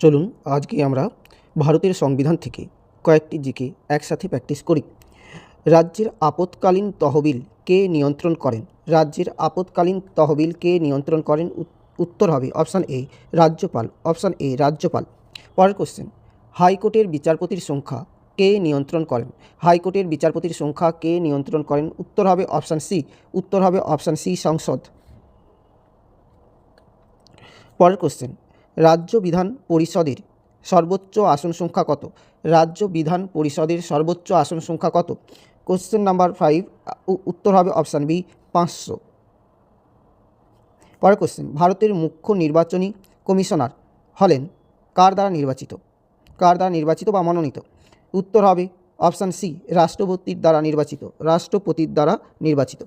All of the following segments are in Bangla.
চলুন আজকে আমরা ভারতের সংবিধান থেকে কয়েকটি জিকে একসাথে প্র্যাকটিস করি। রাজ্যের আপৎকালীন তহবিল কে নিয়ন্ত্রণ করেন? রাজ্যের আপৎকালীন তহবিল কে নিয়ন্ত্রণ করেন? উত্তর হবে অপশান এ রাজ্যপাল। অপশান এ রাজ্যপাল। পরের কোশ্চেন, হাইকোর্টের বিচারপতির সংখ্যা কে নিয়ন্ত্রণ করেন? হাইকোর্টের বিচারপতির সংখ্যা কে নিয়ন্ত্রণ করেন? উত্তর হবে অপশান সি। উত্তর হবে অপশান সি সংসদ। পরের কোশ্চেন, রাজ্য বিধান পরিষদের সর্বোচ্চ আসন সংখ্যা কত? রাজ্য বিধান পরিষদের সর্বোচ্চ আসন সংখ্যা কত? কোশ্চেন নাম্বার 5, উত্তর হবে অপশান বি 500। পরের কোশ্চেন, ভারতের মুখ্য নির্বাচনী কমিশনার হলেন কার দ্বারা নির্বাচিত? কার দ্বারা নির্বাচিত বা মনোনীত? উত্তর হবে অপশান সি রাষ্ট্রপতির দ্বারা নির্বাচিত। রাষ্ট্রপতির দ্বারা নির্বাচিত।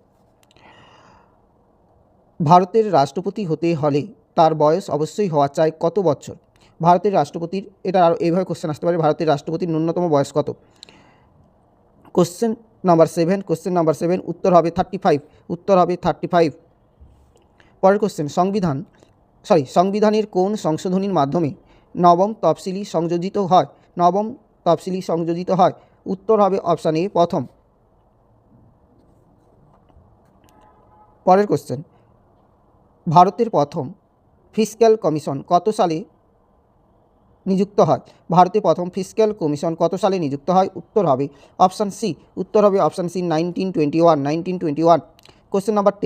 ভারতের রাষ্ট্রপতি হতে হলে তার বয়স অবশ্যই হওয়া চাই কত বছর? ভারতের রাষ্ট্রপতির, এটা আর এইভাবে কোশ্চেন আসতে পারে, ভারতের রাষ্ট্রপতির ন্যূনতম বয়স কত? কোশ্চেন নাম্বার 7, উত্তর হবে 35। উত্তর হবে 35। পরের কোশ্চেন, সংবিধানের কোন সংশোধনীর মাধ্যমে নবম তফসিলি সংযোজিত হয়? নবম তফসিলি সংযোজিত হয়? উত্তর হবে অপশান এ প্রথম। পরের কোশ্চেন, ভারতের প্রথম ফিসক্যাল কমিশন কত সালে নিযুক্ত হয়? ভারতের প্রথম ফিসক্যাল কমিশন কত সালে নিযুক্ত হয়? উত্তর হবে অপশান সি। উত্তর হবে অপশান সি 1921। কোশ্চেন নাম্বার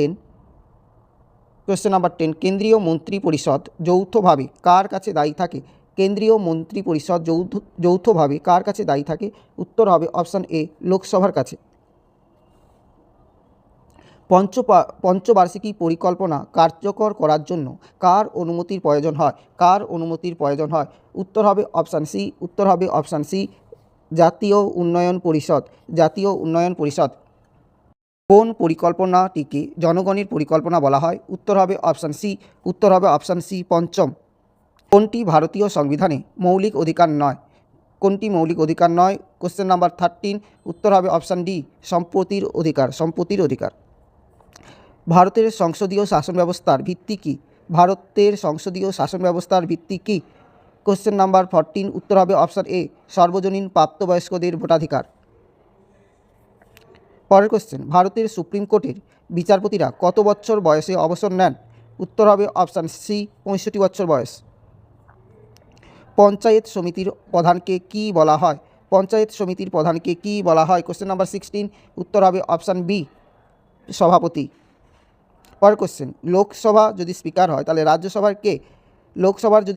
10, কেন্দ্রীয় মন্ত্রী পরিষদ যৌথভাবে কার কাছে দায়ী থাকে? কেন্দ্রীয় মন্ত্রী পরিষদ যৌথভাবে কার কাছে দায়ী থাকে? উত্তর হবে অপশান এ লোকসভার কাছে। পঞ্চবার্ষিকী পরিকল্পনা কার্যকর করার জন্য কার অনুমতির প্রয়োজন হয়? কার অনুমতির প্রয়োজন হয়? উত্তর হবে অপশান সি। উত্তর হবে অপশান সি জাতীয় উন্নয়ন পরিষদ। জাতীয় উন্নয়ন পরিষদ। কোন পরিকল্পনাটিকে জনগণের পরিকল্পনা বলা হয়? উত্তর হবে অপশান সি। উত্তর হবে অপশান সি পঞ্চম। কোনটি ভারতীয় সংবিধানে মৌলিক অধিকার নয়? কোনটি মৌলিক অধিকার নয়? কোশ্চেন নাম্বার 13, উত্তর হবে অপশান ডি সম্পত্তির অধিকার। সম্পত্তির অধিকার। ভারতের সংসদীয় শাসন ব্যবস্থার ভিত্তি কী? ভারতের সংসদীয় শাসন ব্যবস্থার ভিত্তি কী? কোশ্চেন নাম্বার 14, উত্তর হবে অপশান এ সর্বজনীন প্রাপ্তবয়স্কদের ভোটাধিকার। পরের কোশ্চেন, ভারতের সুপ্রিম কোর্টের বিচারপতিরা কত বছর বয়সে অবসর নেন? উত্তর হবে অপশান সি 65 বছর বয়স। পঞ্চায়েত সমিতির প্রধানকে কী বলা হয়? পঞ্চায়েত সমিতির প্রধানকে কী বলা হয়? কোশ্চেন নাম্বার 16, উত্তর হবে অপশান বি সভাপতি। পরের কোশ্চেন, লোকসভা যদি স্পিকার হয় তাহলে রাজ্যসভার কে? লোকসভার যদি